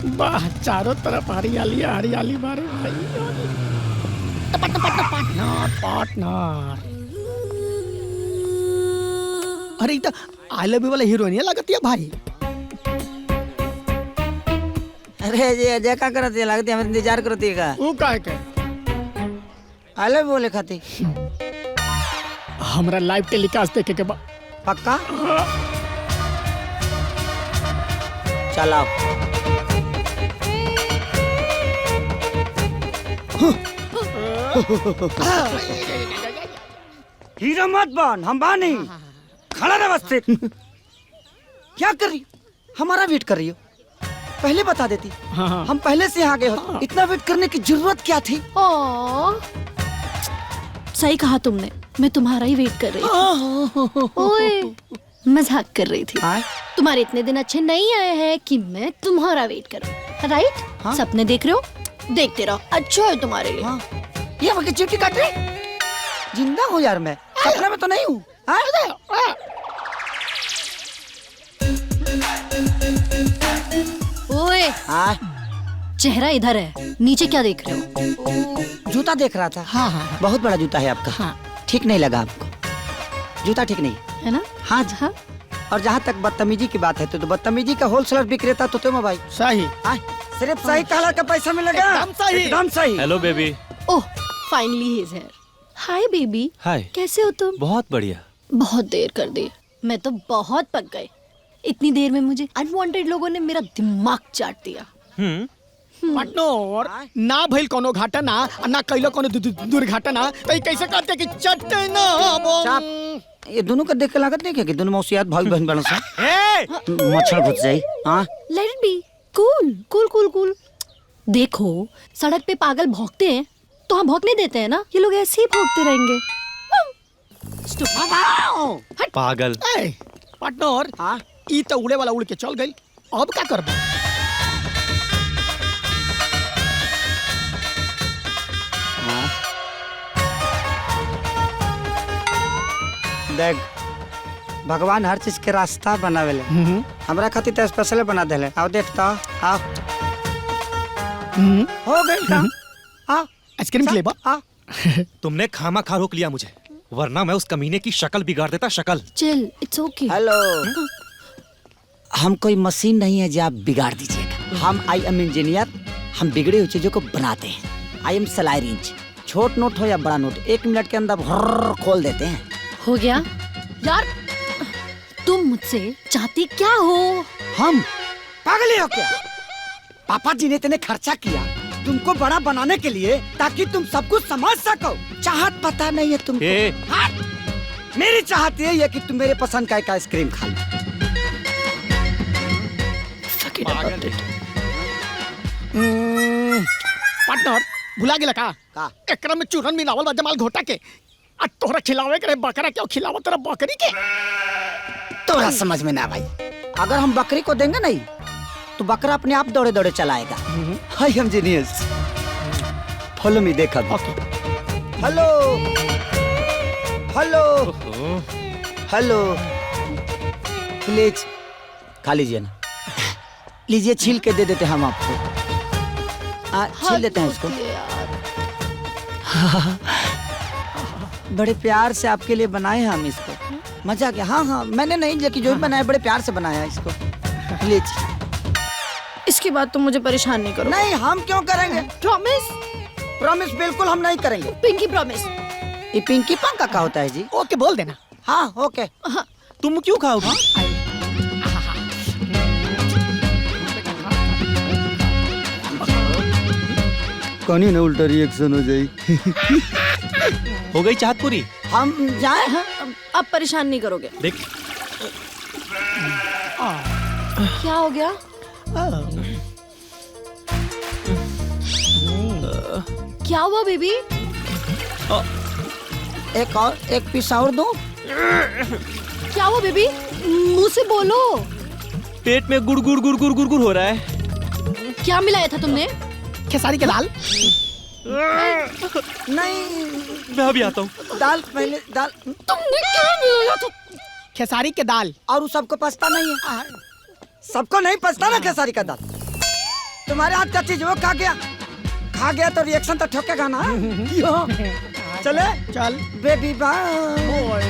वाह, चारों तरफ हरियाली हरियाली बारे भाई। Partner partner. अरे इधर आई लव यू वाला हीरोइन लगती है भाई। अरे जी अजय का करती है, लगती है हमें इंतजार करती है का। वो काय के आई लव बोले खाती। हमरा लाइव टेलीकास्ट देखे के बाद पक्का चलाओ। हीरो मत बन, हम बानी खड़ा रह बस। क्या कर रही, हमारा वेट कर रही हो? पहले बता देती। हाँ। हम पहले से आ गए हो, इतना वेट करने की जरूरत क्या थी? सही कहा तुमने, मैं तुम्हारा ही वेट कर रही थी। ओए, मजाक कर रही थी। तुम्हारे इतने दिन अच्छे नहीं आए हैं कि मैं तुम्हारा वेट करूं, राइट? हाँ? सपने देख रहे हो, देखते रहो, अच्छा है तुम्हारे लिए। हाँ। ये वक्त चिट्ठी काट रही, जिंदा हूँ यार मैं, सपना में तो नहीं हूँ। ओए, चेहरा इधर है, नीचे क्या देख रहे हो? जूता देख रहा था। हाँ हाँ बहुत बड़ा जूता है आपका। हाँ। ठीक नहीं लगा आपको? जूता ठीक नहीं है ना? हाँ जी। हाँ। और जहाँ तक बदतमीजी की बात है तो बदतमीजी का होलसेलर विक्रेता तो तुम भाई। सही। सिर्फ सही कहला का पैसा मिलेगा। एकदम सही। एकदम सही। Hello baby. Oh, finally he is here. Hi baby. Hi. कैसे हो तुम? बहुत बढ़िया। बहुत देर कर दी, मैं तो बहुत पक गई। इतनी देर में मुझे अनवांटेड लोगों ने मेरा दिमाग चाट दिया। पार्टनर ना भइल कोनो घटना ना कइलो कोनो दुर्घटना तो कैसे कहते कि चट्टे ना चाप। ये दोनों का देख के लागत नहीं क्या कि दोनों मौसियात भाई बहन बनो सा। मच्छर घुस जाए। हाँ let it be cool cool cool cool. देखो, सड़क पे पागल भौंकते हैं तो हम भौंकने देते हैं ना, ये लोग ऐसे ही भौंकते रहेंगे। पागल। पार्टनर हाँ ई तो उड़े वाला उड़ के चल गई, अब क्या करबो? देख, भगवान हर चीज के रास्ता बनावेले। हमरा खातिर तो स्पेशल बना देले। आओ देखता, आओ हो गई काम। आओ आइसक्रीम के लिए बा। आओ। तुमने खामा खा रोक लिया मुझे, वरना मैं उस कमीने की शक्ल बिगाड़ देता। शक्ल। Chill, it's okay. हेलो, हम कोई मशीन नहीं है जो आप बिगाड़ दीजिएगा। हम आई एम इंजीनियर, हम बिगड़े हुई चीजों को बनाते हैं। आई एम सलाई रेंज, छोट नोट हो या बड़ा नोट 1 मिनट के अंदर खोल देते हैं। हो गया यार, तुम मुझसे चाहती क्या हो? हम पागल हो क्या? पापा जी ने इतने खर्चा किया तुमको बड़ा बनाने के लिए ताकि तुम सब कुछ समझ सको। चाहत पता नहीं है तुमको। हाँ, मेरी चाहत यही है कि तुम मेरे पसंद का एक आइसक्रीम खा लो। पार्टनर भुला गेला का? एकरा में चूरन मिलावल बा जमाल घोटा के। आ तोहरा खिलावे के बकरा क्यों खिलावो तेरा बकरी के? तोरा समझ में ना भाई। अगर हम बकरी को देंगे नहीं तो बकरा अपने आप दौड़े दौड़े चलाएगा। I am genius. Follow me, देखा। हेलो हेलो हेलो, प्लीज खा लीजिए ना। लीजिए, छील के दे देते हम आपको। छील देते हैं इसको। बड़े प्यार से आपके लिए बनाए हैं हम इसको। मजा आ गया। हाँ हाँ, मैंने नहीं, लेकिन जो भी बनाया बड़े प्यार से बनाया है इसको। प्लीज। इसके बाद तुम मुझे परेशान नहीं करो। नहीं, हम क्यों करेंगे? प्रॉमिस? प्रॉमिस बिल्कुल हम नहीं करेंगे। Pinky promise. ये पिंकी पंका का होता है जी? ओके बोल देना। हाँ ओके। तुम क्यों खाओगी? कौन ना उल्टा रिएक्शन हो जाए। हो गई चाहत पूरी? हम जाए। अब परेशान नहीं करोगे? देख, क्या हो गया? क्या हुआ बेबी? एक पीस और दूं? क्या हुआ बेबी? मुंह से बोलो। पेट में गुड़ गुड़ गुड़ गुड़ गुड़ गुड़ हो रहा है। क्या मिलाया था तुमने? खेसारी के दाल? नहीं, मैं अभी आता हूँ। दाल पहले। दाल तुमने क्या मिलाया था? खेसारी के दाल। और सबको पछता नहीं है। सबको नहीं पछता ना खेसारी का दाल। तुम्हारे हाथ का चीज वो खा गया तो रिएक्शन तो ठोकेगा ना। यो, चले चल बेबी बाय।